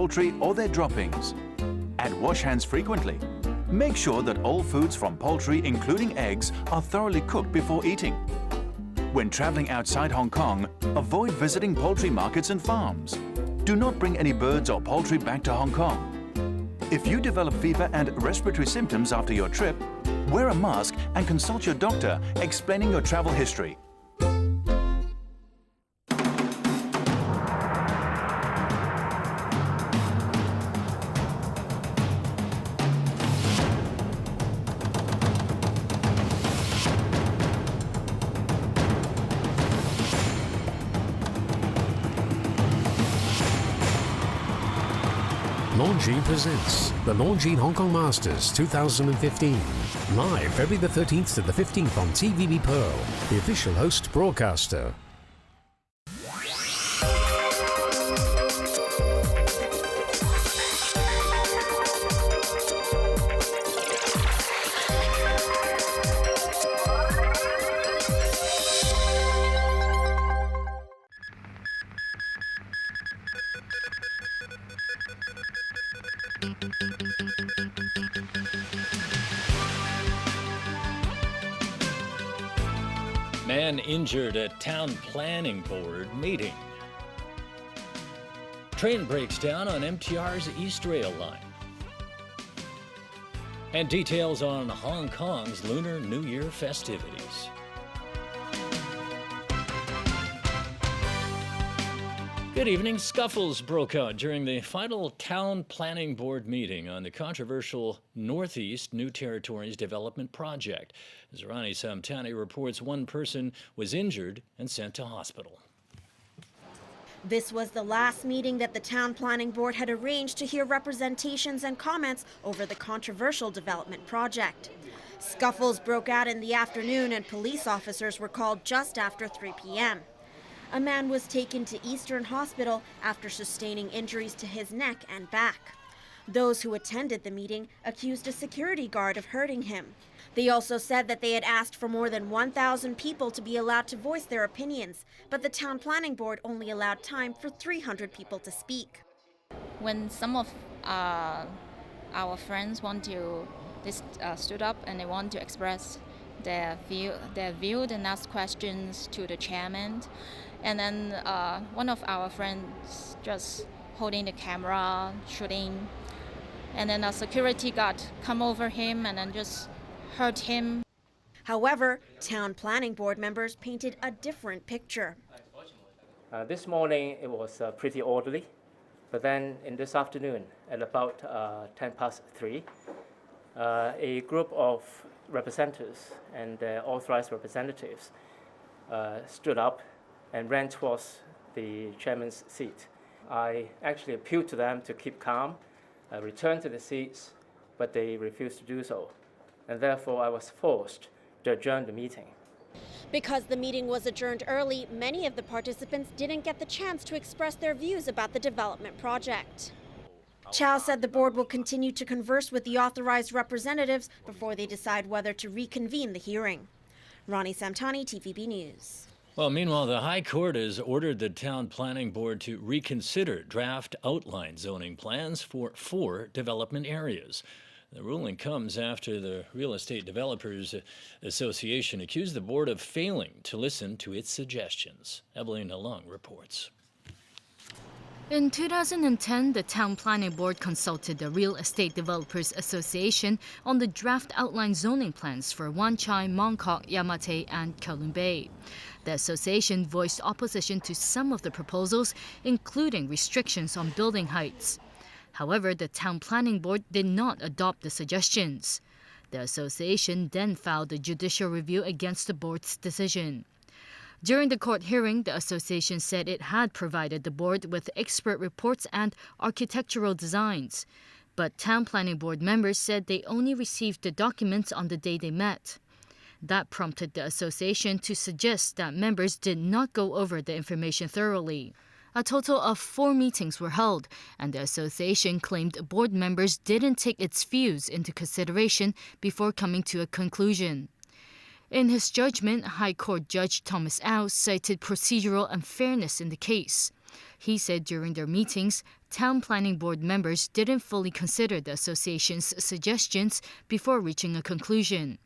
poultry or their droppings. And wash hands frequently. Make sure that all foods from poultry, including eggs, are thoroughly cooked before eating. When traveling outside Hong Kong, avoid visiting poultry markets and farms. Do not bring any birds or poultry back to Hong Kong. If you develop fever and respiratory symptoms after your trip, wear a mask and consult your doctor explaining your travel history. Longines presents the Longines Hong Kong Masters 2015. Live February the 13th to the 15th on TVB Pearl, the official host broadcaster. Man injured at town planning board meeting. Train breaks down on MTR's East Rail line. And details on Hong Kong's Lunar New Year festivities. Good evening. Scuffles broke out during the final town planning board meeting on the controversial Northeast New Territories Development Project. As Ronnie Samtani reports, one person was injured and sent to hospital. This was the last meeting that the Town Planning Board had arranged to hear representations and comments over the controversial development project. Scuffles broke out in the afternoon and police officers were called just after 3 p.m. A man was taken to Eastern Hospital after sustaining injuries to his neck and back. Those who attended the meeting accused a security guard of hurting him. They also said that they had asked for more than 1,000 people to be allowed to voice their opinions, but the Town Planning Board only allowed time for 300 people to speak. When some of our friends stood up and they want to express their view and ask questions to the chairman. And then one of our friends just holding the camera, shooting. And then a security guard come over him and then just hurt him. However, Town Planning Board members painted a different picture. This morning it was pretty orderly, but then in this afternoon at about 3:10, a group of representatives and authorized representatives stood up and ran towards the chairman's seat. I actually appealed to them to keep calm, return to the seats, but they refused to do so. And therefore I was forced to adjourn the meeting. Because the meeting was adjourned early, many of the participants didn't get the chance to express their views about the development project. Chow said the board will continue to converse with the authorized representatives before they decide whether to reconvene the hearing. Ronnie Samtani, TVB News. Well, meanwhile, the High Court has ordered the Town Planning Board to reconsider draft outline zoning plans for 4 development areas. The ruling comes after the Real Estate Developers Association accused the board of failing to listen to its suggestions. Evelyn Long reports. In 2010, the Town Planning Board consulted the Real Estate Developers Association on the draft outline zoning plans for Wan Chai, Mong Kok, Yamate, and Kowloon Bay. The association voiced opposition to some of the proposals, including restrictions on building heights. However, the Town Planning Board did not adopt the suggestions. The association then filed a judicial review against the board's decision. During the court hearing, the association said it had provided the board with expert reports and architectural designs. But Town Planning Board members said they only received the documents on the day they met. That prompted the association to suggest that members did not go over the information thoroughly. A total of 4 meetings were held, and the association claimed board members didn't take its views into consideration before coming to a conclusion. In his judgment, High Court Judge Thomas Au cited procedural unfairness in the case. He said during their meetings, Town Planning Board members didn't fully consider the association's suggestions before reaching a conclusion.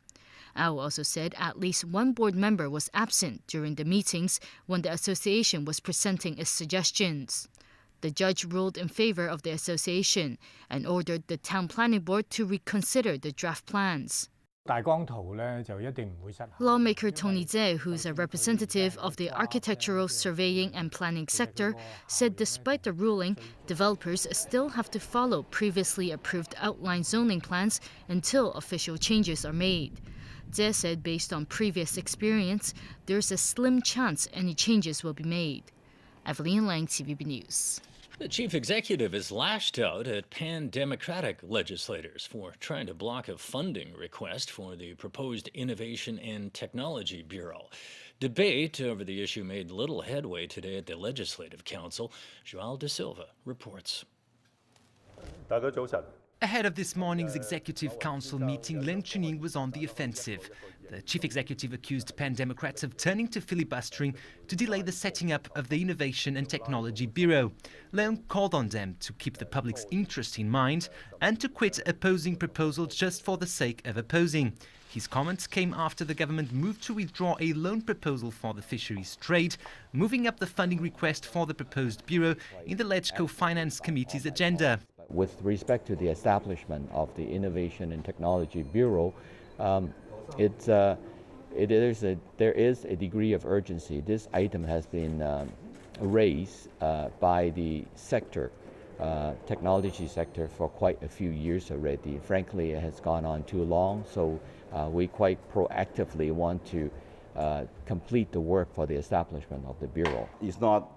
Au also said at least one board member was absent during the meetings when the association was presenting its suggestions. The judge ruled in favor of the association and ordered the Town Planning Board to reconsider the draft plans. Lawmaker Tony Tse, who's a representative of the architectural, surveying and planning sector, said despite the ruling, developers still have to follow previously approved outline zoning plans until official changes are made. Tse said based on previous experience, there's a slim chance any changes will be made. Evelyn Lang, TVB News. The chief executive has lashed out at pan-democratic legislators for trying to block a funding request for the proposed Innovation and Technology Bureau. Debate over the issue made little headway today at the Legislative Council. João de Silva reports. Ahead of this morning's Executive Council meeting, Leung Chun-ying was on the offensive. The chief executive accused pan-democrats of turning to filibustering to delay the setting up of the Innovation and Technology Bureau. Leung called on them to keep the public's interest in mind and to quit opposing proposals just for the sake of opposing. His comments came after the government moved to withdraw a loan proposal for the fisheries trade, moving up the funding request for the proposed bureau in the LegCo Finance Committee's agenda. With respect to the establishment of the Innovation and Technology Bureau, there is a degree of urgency. This item has been raised by the sector, technology sector, for quite a few years already. Frankly, it has gone on too long, so we quite proactively want to complete the work for the establishment of the Bureau. It's not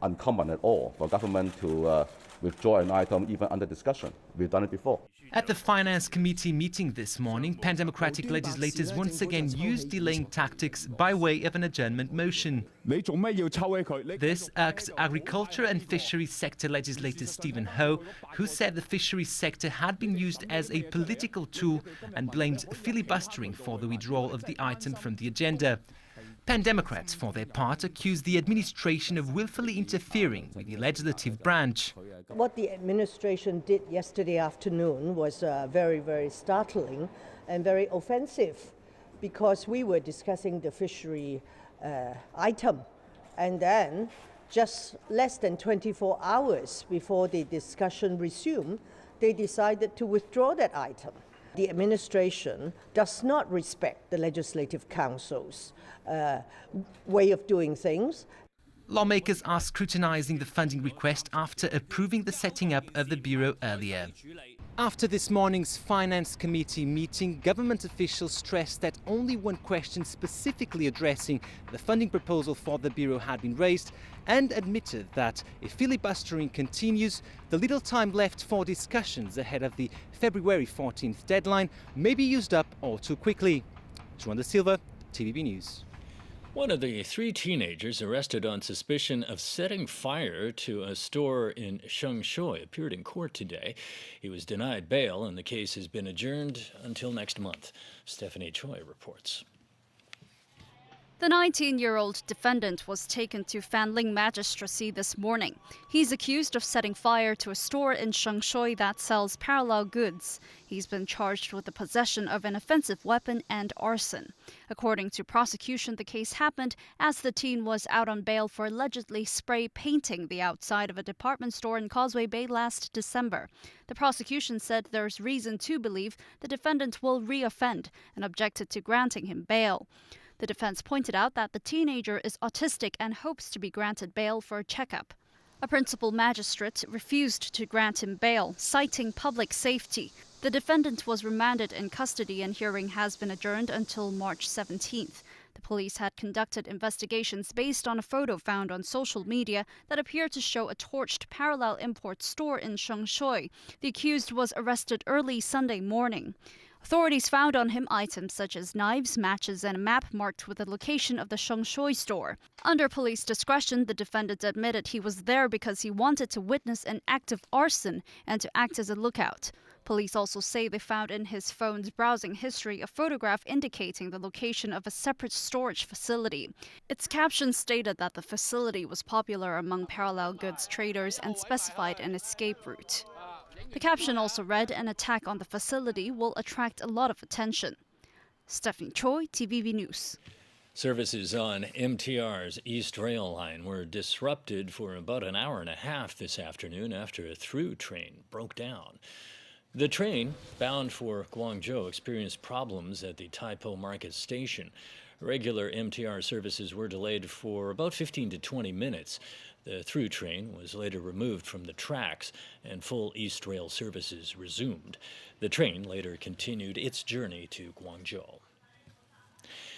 uncommon at all for government to withdraw an item even under discussion. We've done it before. At the Finance Committee meeting this morning, pan-democratic legislators once again used delaying tactics by way of an adjournment motion. This irked Agriculture and Fisheries Sector legislator Stephen Ho, who said the fisheries sector had been used as a political tool and blamed filibustering for the withdrawal of the item from the agenda. Pan-democrats, for their part, accused the administration of willfully interfering with the legislative branch. What the administration did yesterday afternoon was very, very startling and very offensive, because we were discussing the fishery item, and then just less than 24 hours before the discussion resumed, they decided to withdraw that item. The administration does not respect the Legislative Council's way of doing things. Lawmakers are scrutinizing the funding request after approving the setting up of the Bureau earlier. After this morning's Finance Committee meeting, government officials stressed that only one question specifically addressing the funding proposal for the Bureau had been raised, and admitted that if filibustering continues, the little time left for discussions ahead of the February 14th deadline may be used up all too quickly. João de Silva, TVB News. One of the three teenagers arrested on suspicion of setting fire to a store in Shengshui appeared in court today. He was denied bail, and the case has been adjourned until next month. Stephanie Choi reports. The 19-year-old defendant was taken to Fanling Magistracy this morning. He's accused of setting fire to a store in Shengshui that sells parallel goods. He's been charged with the possession of an offensive weapon and arson. According to prosecution, the case happened as the teen was out on bail for allegedly spray painting the outside of a department store in Causeway Bay last December. The prosecution said there's reason to believe the defendant will re-offend and objected to granting him bail. The defense pointed out that the teenager is autistic and hopes to be granted bail for a checkup. A principal magistrate refused to grant him bail, citing public safety. The defendant was remanded in custody and hearing has been adjourned until March 17th. The police had conducted investigations based on a photo found on social media that appeared to show a torched parallel import store in Shengshui. The accused was arrested early Sunday morning. Authorities found on him items such as knives, matches, and a map marked with the location of the Shengshui store. Under police discretion, the defendant admitted he was there because he wanted to witness an act of arson and to act as a lookout. Police also say they found in his phone's browsing history a photograph indicating the location of a separate storage facility. Its caption stated that the facility was popular among parallel goods traders and specified an escape route. The caption also read, "An attack on the facility will attract a lot of attention." Stephanie Choi, TVB News. Services on MTR's East Rail Line were disrupted for about an hour and a half this afternoon after a through train broke down. The train, bound for Guangzhou, experienced problems at the Taipo Market Station. Regular MTR services were delayed for about 15 to 20 minutes. The through train was later removed from the tracks and full East Rail services resumed. The train later continued its journey to Guangzhou.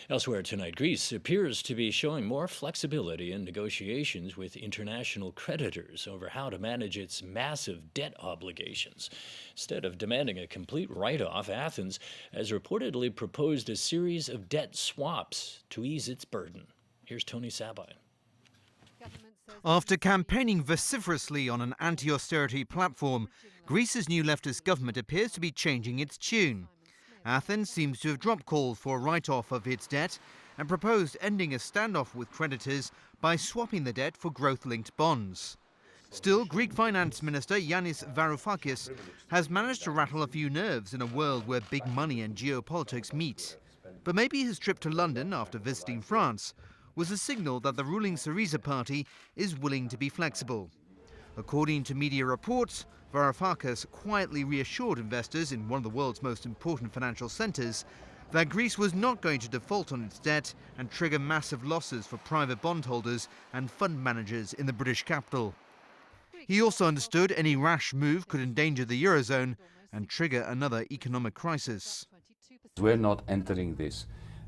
Elsewhere tonight, Greece appears to be showing more flexibility in negotiations with international creditors over how to manage its massive debt obligations. Instead of demanding a complete write-off, Athens has reportedly proposed a series of debt swaps to ease its burden. Here's Tony Sabine. After campaigning vociferously on an anti-austerity platform, Greece's new leftist government appears to be changing its tune. Athens seems to have dropped calls for a write-off of its debt and proposed ending a standoff with creditors by swapping the debt for growth-linked bonds. Still, Greek Finance Minister Yanis Varoufakis has managed to rattle a few nerves in a world where big money and geopolitics meet. But maybe his trip to London after visiting France was a signal that the ruling Syriza party is willing to be flexible. According to media reports, Varoufakis quietly reassured investors in one of the world's most important financial centres that Greece was not going to default on its debt and trigger massive losses for private bondholders and fund managers in the British capital. He also understood any rash move could endanger the Eurozone and trigger another economic crisis. We're not entering this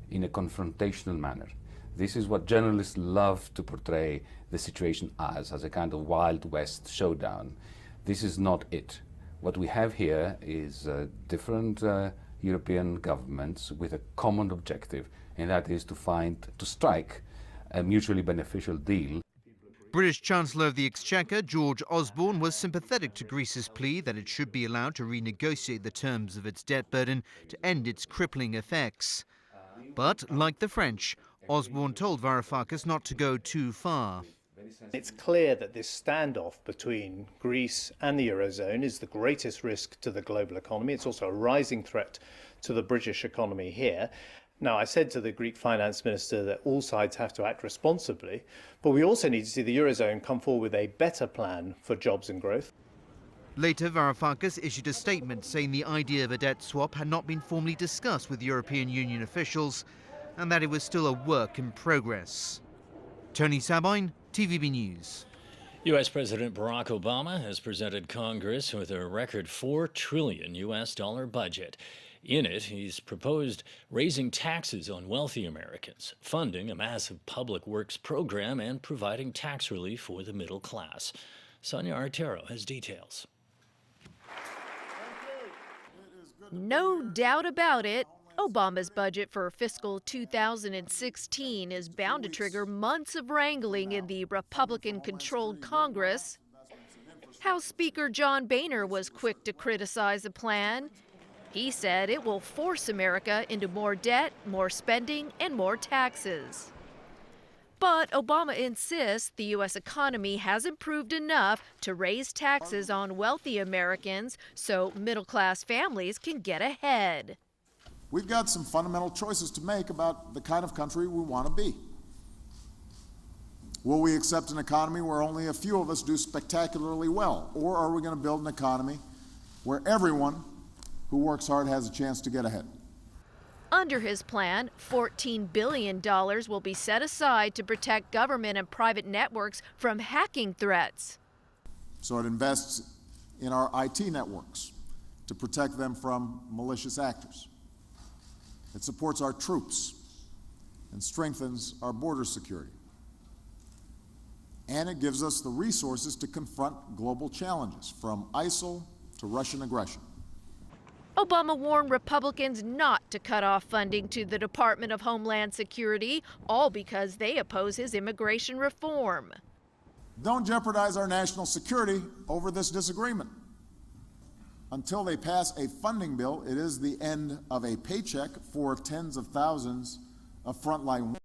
in a confrontational manner. This is what journalists love to portray the situation as a kind of Wild West showdown. This is not it. What we have here is different European governments with a common objective, and that is to strike a mutually beneficial deal. British Chancellor of the Exchequer, George Osborne, was sympathetic to Greece's plea that it should be allowed to renegotiate the terms of its debt burden to end its crippling effects. But, like the French, Osborne told Varoufakis not to go too far. It's clear that this standoff between Greece and the Eurozone is the greatest risk to the global economy. It's also a rising threat to the British economy here. Now, I said to the Greek finance minister that all sides have to act responsibly, but we also need to see the Eurozone come forward with a better plan for jobs and growth. Later, Varoufakis issued a statement saying the idea of a debt swap had not been formally discussed with European Union officials and that it was still a work in progress. Tony Sabine, TVB News. U.S. President Barack Obama has presented Congress with a record $4 trillion budget. In it, he's proposed raising taxes on wealthy Americans, funding a massive public works program, and providing tax relief for the middle class. Sonia Artero has details. No doubt about it, Obama's budget for fiscal 2016 is bound to trigger months of wrangling in the Republican-controlled Congress. House Speaker John Boehner was quick to criticize the plan. He said it will force America into more debt, more spending, and more taxes. But Obama insists the U.S. economy has improved enough to raise taxes on wealthy Americans so middle-class families can get ahead. We've got some fundamental choices to make about the kind of country we want to be. Will we accept an economy where only a few of us do spectacularly well? Or are we going to build an economy where everyone who works hard has a chance to get ahead? Under his plan, $14 billion will be set aside to protect government and private networks from hacking threats. So it invests in our IT networks to protect them from malicious actors. It supports our troops and strengthens our border security. And it gives us the resources to confront global challenges, from ISIL to Russian aggression. Obama warned Republicans not to cut off funding to the Department of Homeland Security, all because they oppose his immigration reform. Don't jeopardize our national security over this disagreement. Until they pass a funding bill, it is the end of a paycheck for tens of thousands of frontline.